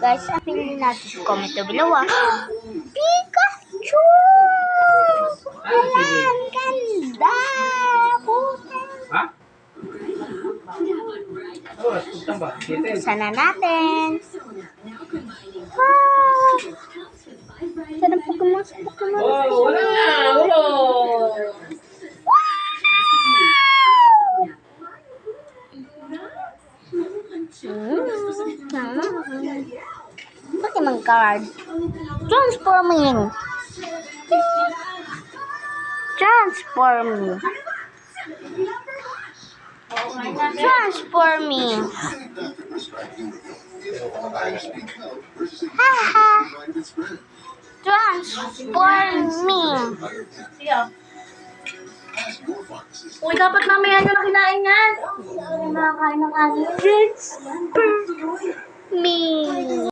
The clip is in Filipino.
Guys, pili natin sa comment below Pikachu! Wala, ang ganda! Ha? Sana natin. Wow! Sana Pokemon sa Pokemon. Oh, wala! Oh! Pokemon card. Transforming. Transforming. Transforming. Haha. Transforming. Uy, dapat mamaya nyo na kinain yan. Hindi nakakain ng kanin. Transforming.